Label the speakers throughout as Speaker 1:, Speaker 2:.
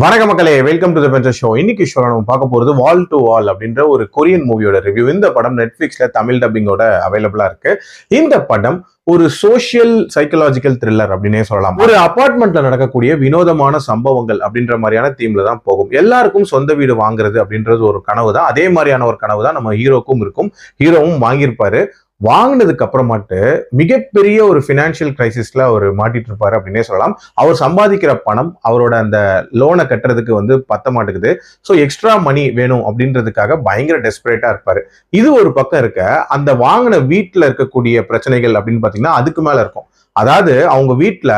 Speaker 1: வணக்க மக்களே, welcome to the பென்சர் show. இன்னைக்கு ஷோ நம்ம பார்க்க போறது வால் டு வால் அப்படின்ற ஒரு கொரியன் மூவியோட ரிவ்யூ. இந்த படம் நெட்ஃபிளிக்ஸ்ல தமிழ் டப்பிங்கோட அவைலபிளா இருக்கு. இந்த படம் ஒரு சோஷியல் சைக்கலாஜிக்கல் த்ரில்லர் அப்படின்னே சொல்லலாம். ஒரு அபார்ட்மெண்ட்ல நடக்கக்கூடிய வினோதமான சம்பவங்கள் அப்படின்ற மாதிரியான தீம்ல தான் போகும். எல்லாருக்கும் சொந்த வீடு வாங்குறது அப்படின்றது ஒரு கனவு தான். அதே மாதிரியான ஒரு கனவு தான் நம்ம ஹீரோக்கும் இருக்கும். ஹீரோவும் வாங்கியிருப்பாரு. வாங்கினதுக்கு அப்புறமாட்டு மிகப்பெரிய ஒரு பினான்சியல் கிரைசிஸ்ல அவர் மாட்டிட்டு இருப்பாரு அப்படின்னே சொல்லலாம். அவர் சம்பாதிக்கிற பணம் அவரோட அந்த லோனை கட்டுறதுக்கு பத்த மாட்டேங்குது. ஸோ எக்ஸ்ட்ரா மணி வேணும் அப்படின்றதுக்காக பயங்கர டெஸ்பரேட்டா இருப்பாரு. இது ஒரு பக்கம் இருக்க, அந்த வாங்கின வீட்டுல இருக்கக்கூடிய பிரச்சனைகள் அப்படின்னு பாத்தீங்கன்னா அதுக்கு மேல இருக்கும். அதாவது அவங்க வீட்டுல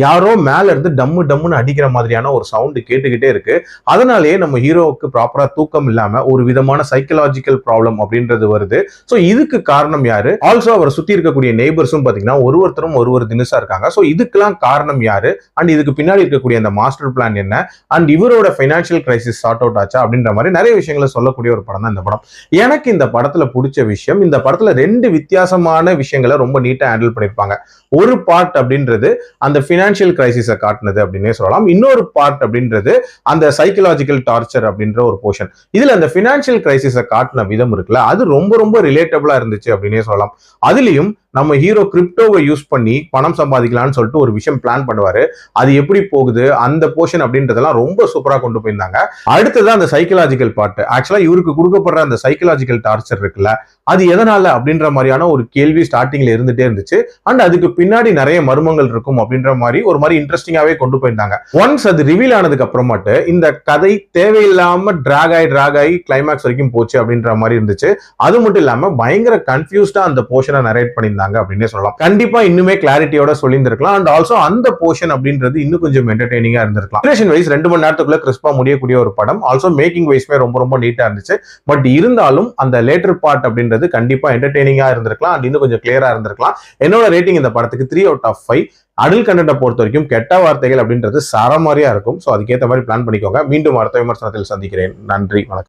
Speaker 1: யாரோ மேல இருந்து டம்மு டம்முன்னு அடிக்கிற மாதிரியான ஒரு சவுண்டு கேட்டுக்கிட்டே இருக்கு. அதனாலேயே நம்ம ஹீரோவுக்கு ப்ராப்பரா தூக்கம் இல்லாம ஒரு விதமான சைக்கலாஜிக்கல் ப்ராப்ளம் அப்படின்றது வருது. ஸோ இதுக்கு காரணம் யாரு? ஆல்சோ அவரை சுத்தி இருக்கக்கூடிய நெய்பர்ஸும் பாத்தீங்கன்னா ஒருத்தரும் ஒரு தினுசா இருக்காங்க. ஸோ இதுக்கெல்லாம் காரணம் யாரு அண்ட் இதுக்கு பின்னாடி இருக்கக்கூடிய அந்த மாஸ்டர் பிளான் என்ன அண்ட் இவரோட பைனான்சியல் கிரைசிஸ் சார்ட் அவுட் ஆச்சா அப்படின்ற மாதிரி நிறைய விஷயங்களை சொல்லக்கூடிய ஒரு படம் தான் இந்த படம். எனக்கு இந்த படத்துல பிடிச்ச விஷயம், இந்த படத்துல ரெண்டு வித்தியாசமான விஷயங்களை ரொம்ப நீட்டா ஹேண்டில் பண்ணிருப்பாங்க. ஒரு பார்ட் அப்படின்றது அந்த பினான்சியல் கிரைசிஸை காட்டுனது அப்படின்னே சொல்லலாம். இன்னொரு பார்ட் அப்படின்றது அந்த சைக்கலாஜிக்கல் டார்ச்சர் அப்படின்ற ஒரு போர்ஷன். இதுல அந்த பினான்சியல் கிரைசிஸை காட்டின விதம் இருக்குல்ல, அது ரொம்ப ரிலேட்டபிளா இருந்துச்சு அப்படின்னே சொல்லலாம். அதுலயும் நம்ம ஹீரோ கிரிப்டோவை யூஸ் பண்ணி பணம் சம்பாதிக்கலாம்னு சொல்லிட்டு ஒரு விஷயம் பிளான் பண்ணுவாரு. அது எப்படி போகுது அந்த போர்ஷன் அப்படின்றதெல்லாம் ரொம்ப சூப்பரா கொண்டு போயிருந்தாங்க. அடுத்தது அந்த சைக்கலாஜிக்கல் பார்ட். ஆக்சுவலா இவருக்கு கொடுக்கப்படுற அந்த சைக்கலாஜிக்கல் டார்ச்சர் இருக்குல்ல, அது எதனால அப்படின்ற மாதிரியான ஒரு கேள்வி ஸ்டார்டிங்ல இருந்துட்டே இருந்துச்சு. அண்ட் அதுக்கு பின்னாடி நிறைய மர்மங்கள் இருக்கும் அப்படின்ற மாதிரி ஒரு மாதிரி இன்ட்ரெஸ்டிங்காவே கொண்டு போயிருந்தாங்க. ஒன்ஸ் அது ரிவீல் ஆனதுக்கு அப்புறமாட்டு இந்த கதை தேவையில்லாம டிராக் ஆகி கிளைமேக்ஸ் வரைக்கும் போச்சு அப்படின்ற மாதிரி இருந்துச்சு. அது மட்டும் இல்லாம பயங்கர கன்ஃபியூஸ்டா அந்த போர்ஷனை நரேட் பண்ணியிருந்தாங்க அப்படின்னே சொல்லலாம். கண்டிப்பா இன்னுமே கிளாரிட்டியோட சொல்லியிருந்திருக்கலாம். அண்ட் ஆல்சோ அந்த போர்ஷன் அப்படின்றது இன்னும் கொஞ்சம் என்டர்டெய்னிங்கா இருந்திருக்கலாம். டியூரேஷன் வைஸ் 2 மணி நேரத்துக்குள்ள கிறிஸ்பா முடியக்கூடிய ஒரு படம். ஆல்சோ மேக்கிங் வைஸ்மே ரொம்ப நீட்டா இருந்துச்சு. பட் இருந்தாலும் அந்த லேட்டர் பார்ட் அப்படின்றது கண்டிப்பா என்டர்டெய்னிங்கா இருந்திருக்கலாம் அண்ட் இன்னும் கொஞ்சம் கிளியரா இருந்திருக்கலாம். என்னோட ரேட்டிங் இந்த படத்துக்கு 3/5. அடல் கண்டென்ட்டை பொறுத்த வரைக்கும் கெட்ட வார்த்தைகள் அப்படின்றது சரமாரியா இருக்கும். ஸோ அதுக்கேற்ற மாதிரி பிளான் பண்ணிக்கோங்க. மீண்டும் அடுத்த விமர்சனத்தில் சந்திக்கிறேன். நன்றி, வணக்கம்.